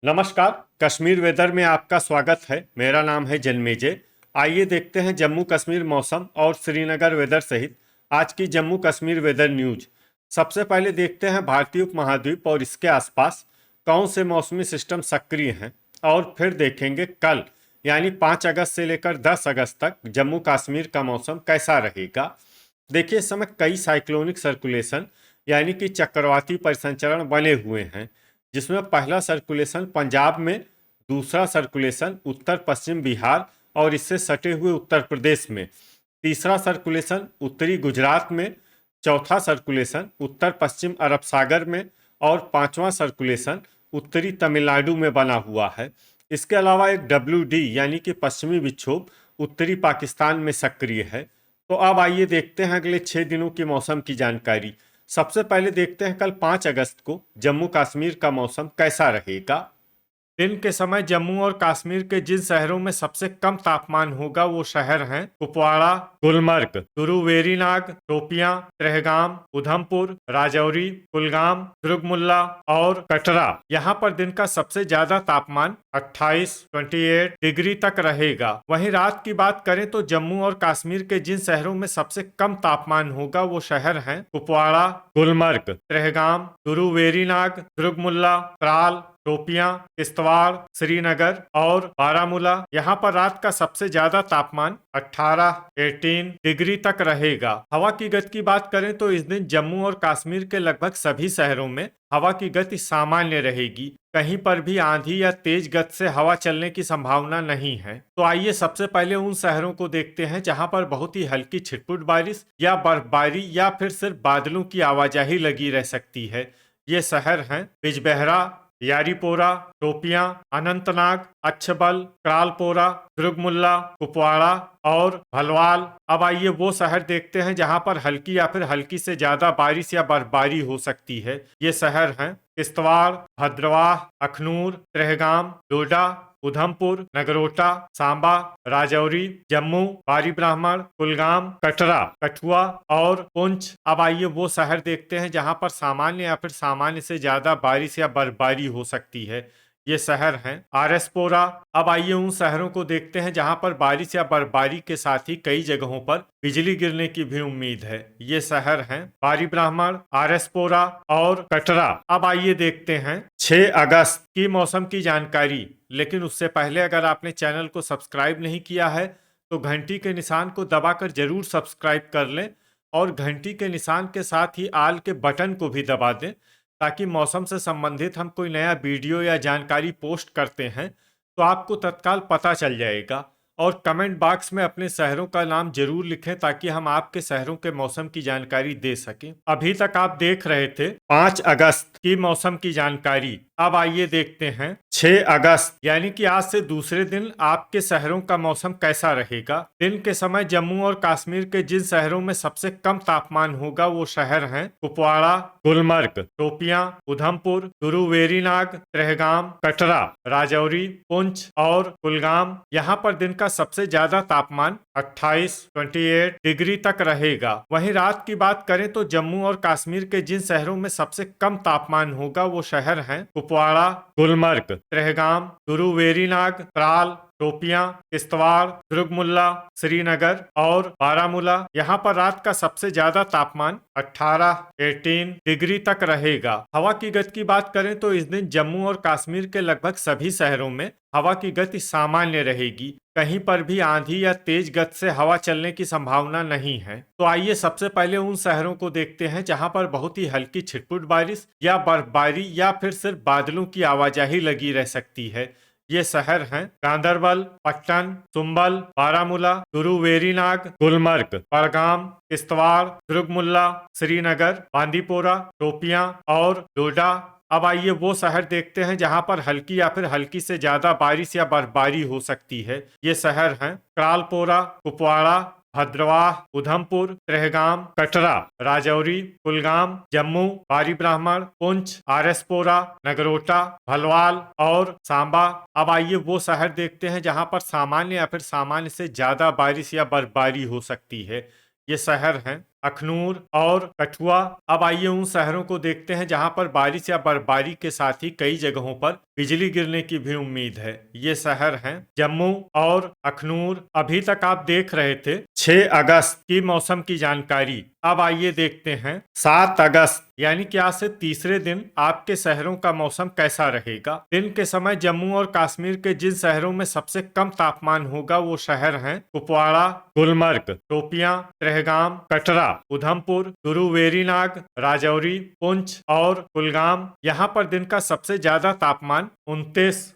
नमस्कार। कश्मीर वेदर में आपका स्वागत है। मेरा नाम है जन्मेजय। आइए देखते हैं जम्मू कश्मीर मौसम और श्रीनगर वेदर सहित आज की जम्मू कश्मीर वेदर न्यूज। सबसे पहले देखते हैं भारतीय उपमहाद्वीप और इसके आसपास कौन से मौसमी सिस्टम सक्रिय हैं, और फिर देखेंगे कल यानी 5 अगस्त से लेकर 10 अगस्त तक जम्मू कश्मीर का मौसम कैसा रहेगा। देखिए, इस समय कई साइक्लोनिक सर्कुलेशन यानी कि चक्रवाती परिसंचरण बने हुए हैं, जिसमें पहला सर्कुलेशन पंजाब में, दूसरा सर्कुलेशन उत्तर पश्चिम बिहार और इससे सटे हुए उत्तर प्रदेश में, तीसरा सर्कुलेशन उत्तरी गुजरात में, चौथा सर्कुलेशन उत्तर पश्चिम अरब सागर में और पांचवां सर्कुलेशन उत्तरी तमिलनाडु में बना हुआ है। इसके अलावा एक WD यानी कि पश्चिमी विक्षोभ उत्तरी पाकिस्तान में सक्रिय है। तो अब आइए देखते हैं अगले 6 दिनों की मौसम की जानकारी। सबसे पहले देखते हैं कल 5 अगस्त को जम्मू कश्मीर का मौसम कैसा रहेगा। दिन के समय जम्मू और कश्मीर के जिन शहरों में सबसे कम तापमान होगा वो शहर हैं कुपवाड़ा, गुलमर्ग, तुरुवेरीनाग, शोपियां, त्रेहगाम, उधमपुर, राजौरी, कुलगाम, दुर्गमुल्ला और कटरा। यहाँ पर दिन का सबसे ज्यादा तापमान 28 डिग्री तक रहेगा। वहीं रात की बात करें तो जम्मू और कश्मीर के जिन शहरों में सबसे कम तापमान होगा वो शहर हैं कुपवाड़ा, गुलमर्ग, त्रेहगाम, तुरुवेरीनाग, दुर्गमुल्ला, त्राल, शोपियां, किश्तवाड़, श्रीनगर और बारामूला। यहाँ पर रात का सबसे ज्यादा तापमान 18 डिग्री तक रहेगा। हवा की गति की बात करें तो इस दिन जम्मू और कश्मीर के लगभग सभी शहरों में हवा की गति सामान्य रहेगी। कहीं पर भी आंधी या तेज गति से हवा चलने की संभावना नहीं है। तो आइए सबसे पहले उन शहरों को देखते हैं जहां पर बहुत ही हल्की छिटपुट बारिश या बर्फबारी या फिर सिर्फ बादलों की आवाजाही लगी रह सकती है। ये शहर हैं बिजबेहरा, यारीपोरा, शोपियां, अनंतनाग, अच्छबल, क्रालपोरा, दुर्गमुल्ला, कुपवाड़ा और भलवाल। अब आइए वो शहर देखते हैं जहां पर हल्की या फिर हल्की से ज्यादा बारिश या बर्फबारी हो सकती है। ये शहर हैं किश्तवाड़, भद्रवाह, अखनूर, त्रेहगाम, डोडा, उधमपुर, नगरोटा, सांबा, राजौरी, जम्मू, बारी ब्राह्मण, कुलगाम, कटरा, कठुआ और पुंछ। अब आइए वो शहर देखते हैं जहां पर सामान्य या फिर सामान्य से ज्यादा बारिश या बर्फबारी हो सकती है। ये शहर हैं आरएसपोरा। अब आइए उन शहरों को देखते हैं जहां पर बारिश या बर्फबारी के साथ ही कई जगहों पर बिजली गिरने की भी उम्मीद है। ये शहर हैं बारी ब्राह्मण, आरएसपोरा और कटरा। अब आइए देखते हैं 6 अगस्त की मौसम की जानकारी। लेकिन उससे पहले अगर आपने चैनल को सब्सक्राइब नहीं किया है तो घंटी के निशान को दबाकर जरूर सब्सक्राइब कर लें और घंटी के निशान के साथ ही आल के बटन को भी दबा दें, ताकि मौसम से संबंधित हम कोई नया वीडियो या जानकारी पोस्ट करते हैं तो आपको तत्काल पता चल जाएगा। और कमेंट बॉक्स में अपने शहरों का नाम जरूर लिखें ताकि हम आपके शहरों के मौसम की जानकारी दे सकें। अभी तक आप देख रहे थे 5 अगस्त की मौसम की जानकारी। अब आइए देखते हैं 6 अगस्त यानी कि आज से दूसरे दिन आपके शहरों का मौसम कैसा रहेगा। दिन के समय जम्मू और कश्मीर के जिन शहरों में सबसे कम तापमान होगा वो शहर हैं कुपवाड़ा, गुलमर्ग, शोपियां, उधमपुर, तुरुवेरीनाग, त्रेहगाम, कटरा, राजौरी, पुंछ और कुलगाम। यहाँ पर दिन का सबसे ज्यादा तापमान 28 डिग्री तक रहेगा। वहीं रात की बात करें तो जम्मू और कश्मीर के जिन शहरों में सबसे कम तापमान होगा वो शहर हैं कुपवाड़ा, गुलमर्ग, त्रेहगाम, तुरुवेरीनाग, त्राल, शोपियां, किश्तवाड़, दुर्गमुल्ला, श्रीनगर और बारामूला। यहाँ पर रात का सबसे ज्यादा तापमान 18 डिग्री तक रहेगा। हवा की गति की बात करें तो इस दिन जम्मू और कश्मीर के लगभग सभी शहरों में हवा की गति सामान्य रहेगी। कहीं पर भी आंधी या तेज गति से हवा चलने की संभावना नहीं है। तो आइए सबसे पहले उन शहरों को देखते हैं जहां पर बहुत ही हल्की छिटपुट बारिश या बर्फबारी या फिर सिर्फ बादलों की आवाजाही लगी रह सकती है। ये शहर हैं गांदरबल, पट्टन, सुंबल, बारामूला, तुरुवेरीनाग, गुलमर्ग, बड़गाम, किश्तवाड़, दुर्गमुल्ला, श्रीनगर, बांदीपोरा, शोपियां और डोडा। अब आइए वो शहर देखते हैं जहां पर हल्की या फिर हल्की से ज्यादा बारिश या बर्फबारी हो सकती है। ये शहर हैं क्रालपोरा, कुपवाड़ा, भद्रवाह, उधमपुर, त्रेहगाम, कटरा, राजौरी, कुलगाम, जम्मू, बारी ब्राह्मण, पुंछ, आरएसपोरा, नगरोटा, भलवाल और सांबा। अब आइए वो शहर देखते हैं जहां पर सामान्य या फिर सामान्य से ज्यादा बारिश या बर्फबारी हो सकती है। ये शहर हैं अखनूर और कठुआ। अब आइए उन शहरों को देखते हैं जहां पर बारिश या बर्फबारी के साथ ही कई जगहों पर बिजली गिरने की भी उम्मीद है। ये शहर हैं जम्मू और अखनूर। अभी तक आप देख रहे थे 6 अगस्त की मौसम की जानकारी। अब आइए देखते हैं 7 अगस्त यानी कि आज से तीसरे दिन आपके शहरों का मौसम कैसा रहेगा। दिन के समय जम्मू और कश्मीर के जिन शहरों में सबसे कम तापमान होगा वो शहर हैं कुपवाड़ा, गुलमर्ग, शोपियां, त्रेहगाम, कटरा, उधमपुर, चूरू, वेरीनाग, राजौरी, पुंछ और कुलगाम। यहाँ पर दिन का सबसे ज्यादा तापमान 29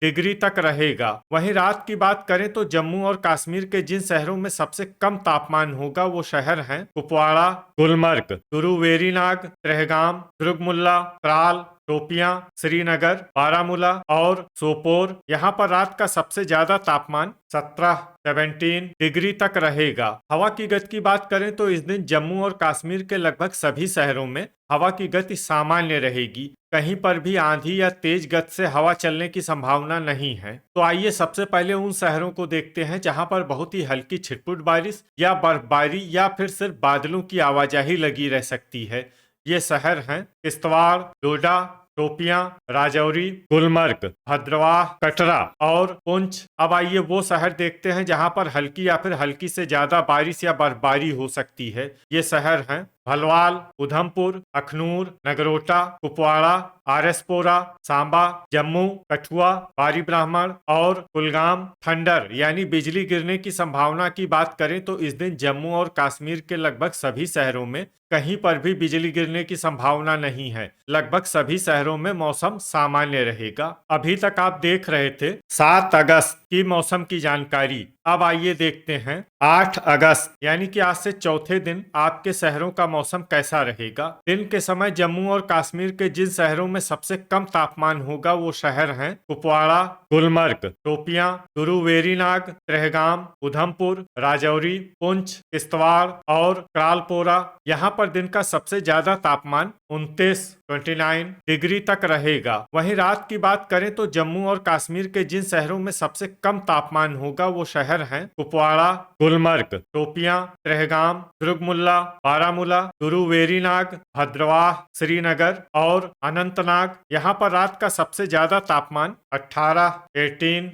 डिग्री तक रहेगा। वहीं रात की बात करें तो जम्मू और कश्मीर के जिन शहरों में सबसे कम तापमान होगा वो शहर हैं कुपवाड़ा, गुलमर्ग, चूरू, वेरीनाग, त्रेहगाम, दुर्गमुल्ला, त्राल, शोपियां, श्रीनगर, बारामूला और सोपोर। यहाँ पर रात का सबसे ज्यादा तापमान 17 डिग्री तक रहेगा। हवा की गति की बात करें तो इस दिन जम्मू और कश्मीर के लगभग सभी शहरों में हवा की गति सामान्य रहेगी। कहीं पर भी आंधी या तेज गति से हवा चलने की संभावना नहीं है। तो आइए सबसे पहले उन शहरों को देखते हैं जहां पर बहुत ही हल्की छिटपुट बारिश या बर्फबारी या फिर सिर्फ बादलों की आवाजाही लगी रह सकती है। ये शहर हैं किश्तवाड़, डोडा, शोपियां, राजौरी, गुलमर्ग, भद्रवाह, कटरा और पुंछ। अब आइए वो शहर देखते हैं जहां पर हल्की या फिर हल्की से ज्यादा बारिश या बर्फबारी हो सकती है। ये शहर हैं भलवाल, उधमपुर, अखनूर, नगरोटा, कुपवाड़ा, आरएसपोरा, सांबा, जम्मू, कठुआ, बारी ब्राह्मण और कुलगाम। थंडर यानी बिजली गिरने की संभावना की बात करें तो इस दिन जम्मू और कश्मीर के लगभग सभी शहरों में कहीं पर भी बिजली गिरने की संभावना नहीं है। लगभग सभी शहरों में मौसम सामान्य रहेगा। अभी तक आप देख रहे थे 7 अगस्त की मौसम की जानकारी। अब आइए देखते हैं 8 अगस्त यानी कि आज से चौथे दिन आपके शहरों का मौसम कैसा रहेगा। दिन के समय जम्मू और कश्मीर के जिन शहरों में सबसे कम तापमान होगा वो शहर हैं कुपवाड़ा, गुलमर्ग, शोपियां, चूरू, वेरीनाग, त्रेहगाम, उधमपुर, राजौरी, पुंछ, किश्तवाड़ और क्रालपोरा। यहाँ पर दिन का सबसे ज्यादा तापमान 29 डिग्री तक रहेगा। वहीं रात की बात करें तो जम्मू और कश्मीर के जिन शहरों में सबसे कम तापमान होगा वो शहर हैं कुपवाड़ा, गुलमर्ग, शोपियां, त्रेहगाम, दुर्गमुल्ला, बारामूला, चूरू, वेरीनाग, भद्रवाह, श्रीनगर और अनंतनाग। यहाँ पर रात का सबसे ज्यादा तापमान 18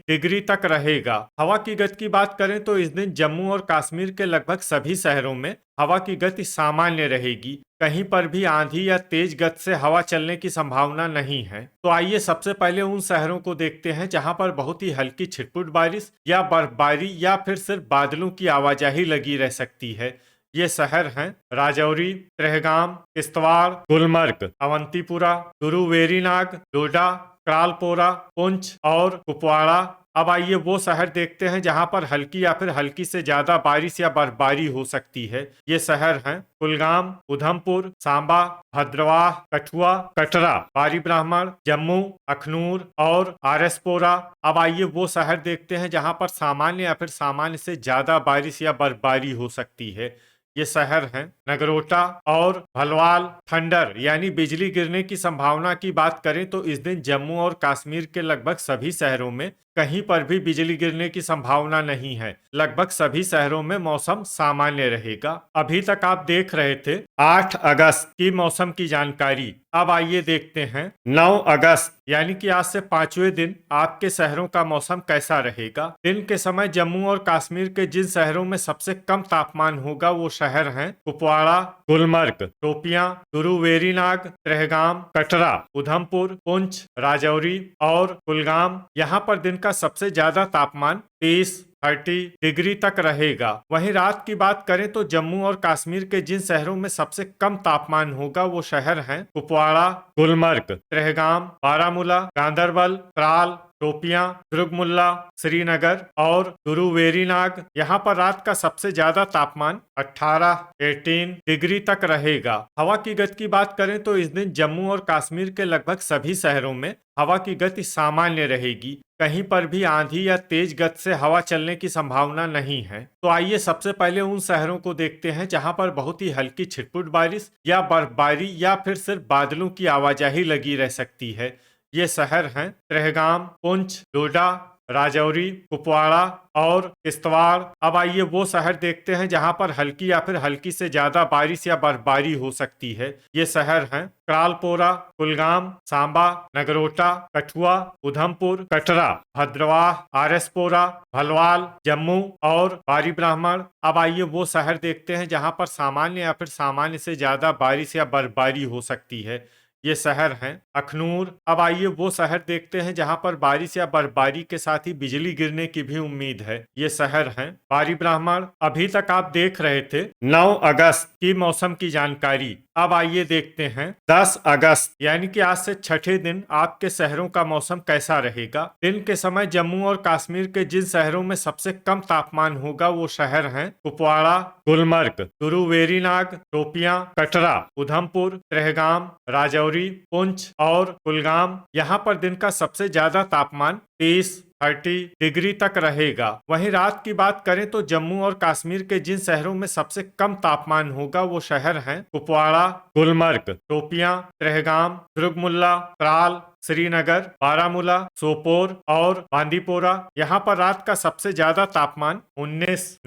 डिग्री तक रहेगा। हवा की गति की बात करें तो इस दिन जम्मू और कश्मीर के लगभग सभी शहरों में हवा की गति सामान्य रहेगी। कहीं पर भी आंधी या तेज गति से हवा चलने की संभावना नहीं है। तो आइए सबसे पहले उन शहरों को देखते हैं जहां पर बहुत ही हल्की छिटपुट बारिश या बर्फबारी या फिर सिर्फ बादलों की आवाजाही लगी रह सकती है। ये शहर हैं राजौरी, त्रेहगाम, किश्तवाड़, गुलमर्ग, अवंतीपुरा, चूरू, वेरीनाग, डोडा, क्रालपोरा, पुंछ और कुपवाड़ा। अब आइए वो शहर देखते हैं जहां पर हल्की या फिर हल्की से ज्यादा बारिश या बर्फबारी हो सकती है। ये शहर हैं कुलगाम, उधमपुर, सांबा, भद्रवाह, कठुआ, कटरा, बारी ब्राह्मण, जम्मू, अखनूर और आरएसपोरा। अब आइए वो शहर देखते हैं जहां पर सामान्य या फिर सामान्य से ज्यादा बारिश या बर्फबारी हो सकती है। ये शहर हैं नगरोटा और भलवाल। थंडर यानी बिजली गिरने की संभावना की बात करें तो इस दिन जम्मू और कश्मीर के लगभग सभी शहरों में कहीं पर भी बिजली गिरने की संभावना नहीं है। लगभग सभी शहरों में मौसम सामान्य रहेगा। अभी तक आप देख रहे थे 8 अगस्त की मौसम की जानकारी। अब आइए देखते हैं 9 अगस्त यानी कि आज से 5वें दिन आपके शहरों का मौसम कैसा रहेगा। दिन के समय जम्मू और कश्मीर के जिन शहरों में सबसे कम तापमान होगा वो शहर हैं कुपवाड़ा, गुलमर्ग, शोपियां, चूरू, वेरीनाग, त्रेहगाम, कटरा, उधमपुर, पुंछ, राजौरी और कुलगाम। यहाँ पर दिन का सबसे ज्यादा तापमान 30 डिग्री तक रहेगा। वहीं रात की बात करें तो जम्मू और कश्मीर के जिन शहरों में सबसे कम तापमान होगा वो शहर हैं कुपवाड़ा, गुलमर्ग, त्रेहगाम, बारामूला, गांदरबल, त्राल, शोपियां, दुर्गमुल्ला, श्रीनगर और चूरू, वेरीनाग। यहाँ पर रात का सबसे ज्यादा तापमान 18 डिग्री तक रहेगा। हवा की गति की बात करें तो इस दिन जम्मू और कश्मीर के लगभग सभी शहरों में हवा की गति सामान्य रहेगी। कहीं पर भी आंधी या तेज गति से हवा चलने की संभावना नहीं है। तो आइए सबसे पहले उन शहरों को देखते हैं जहां पर बहुत ही हल्की छिटपुट बारिश या बर्फबारी या फिर सिर्फ बादलों की आवाजाही लगी रह सकती है। ये शहर हैं त्रेहगाम, पुंछ, डोडा, राजौरी, कुपवाड़ा और किश्तवाड़। अब आइए वो शहर देखते हैं जहां पर हल्की या फिर हल्की से ज्यादा बारिश या बर्फबारी हो सकती है। ये शहर हैं क्रालपोरा, कुलगाम, सांबा, नगरोटा, कठुआ, उधमपुर, कटरा, भद्रवाह, आरएसपोरा, भलवाल, जम्मू और बारी ब्राह्मण। अब आइए वो शहर देखते हैं जहां पर सामान्य या फिर सामान्य से ज्यादा बारिश या बर्फबारी हो सकती है। ये शहर हैं अखनूर। अब आइए वो शहर देखते हैं जहां पर बारिश या बर्फबारी के साथ ही बिजली गिरने की भी उम्मीद है। ये शहर हैं बारी ब्राह्मण। अभी तक आप देख रहे थे 9 अगस्त की मौसम की जानकारी। अब आइए देखते हैं 10 अगस्त यानी कि आज से छठे दिन आपके शहरों का मौसम कैसा रहेगा। दिन के समय जम्मू और कश्मीर के जिन शहरों में सबसे कम तापमान होगा वो शहर हैं कुपवाड़ा, गुलमर्ग, तुरुवेरीनाग, शोपियां, कटरा, उधमपुर, त्रेहगाम, राजौरी, पुंछ और कुलगाम। यहाँ पर दिन का सबसे ज्यादा तापमान 30 डिग्री तक रहेगा। वहीं रात की बात करें तो जम्मू और कश्मीर के जिन शहरों में सबसे कम तापमान होगा वो शहर हैं कुपवाड़ा, गुलमर्ग, शोपियां, त्रेहगाम, दुर्गमुल्ला, त्राल, श्रीनगर, बारामूला, सोपोर और बांदीपोरा। यहाँ पर रात का सबसे ज्यादा तापमान 19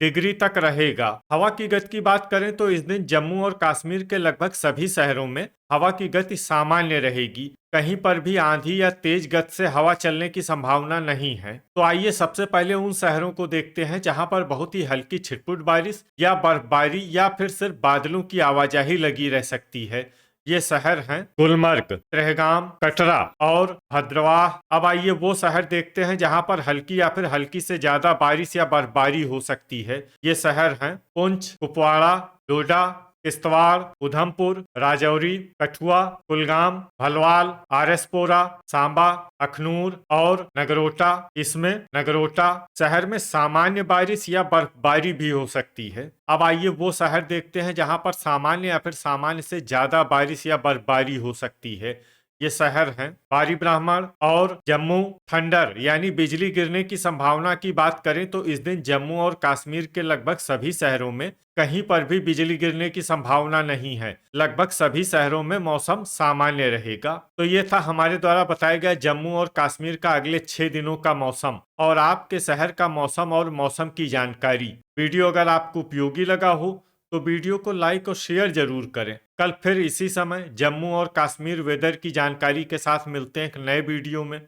डिग्री तक रहेगा। हवा की गति की बात करें तो इस दिन जम्मू और कश्मीर के लगभग सभी शहरों में हवा की गति सामान्य रहेगी। कहीं पर भी आंधी या तेज गति से हवा चलने की संभावना नहीं है। तो आइए सबसे पहले उन शहरों को देखते हैं जहां पर बहुत ही हल्की छिटपुट बारिश या बर्फबारी या फिर सिर्फ बादलों की आवाजाही लगी रह सकती है। ये शहर हैं गुलमर्ग, त्रेहगाम, कटरा और भद्रवाह। अब आइए वो शहर देखते हैं जहां पर हल्की या फिर हल्की से ज्यादा बारिश या बर्फबारी हो सकती है। ये शहर हैं पुंछ, कुपवाड़ा, डोडा, किश्तवाड़, उधमपुर, राजौरी, कठुआ, कुलगाम, भलवाल, आरएसपोरा, सांबा, अखनूर और नगरोटा। इसमें नगरोटा शहर में सामान्य बारिश या बर्फबारी भी हो सकती है। अब आइए वो शहर देखते हैं जहां पर सामान्य या फिर सामान्य से ज्यादा बारिश या बर्फबारी हो सकती है। ये शहर हैं बारी ब्राह्मण और जम्मू। थंडर यानी बिजली गिरने की संभावना की बात करें तो इस दिन जम्मू और कश्मीर के लगभग सभी शहरों में कहीं पर भी बिजली गिरने की संभावना नहीं है। लगभग सभी शहरों में मौसम सामान्य रहेगा। तो ये था हमारे द्वारा बताया गया जम्मू और कश्मीर का अगले 6 दिनों का मौसम और आपके शहर का मौसम और मौसम की जानकारी। वीडियो अगर आपको उपयोगी लगा हो तो वीडियो को लाइक और शेयर जरूर करें। कल फिर इसी समय जम्मू और कश्मीर वेदर की जानकारी के साथ मिलते हैं एक नए वीडियो में।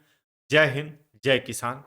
जय हिंद, जय किसान।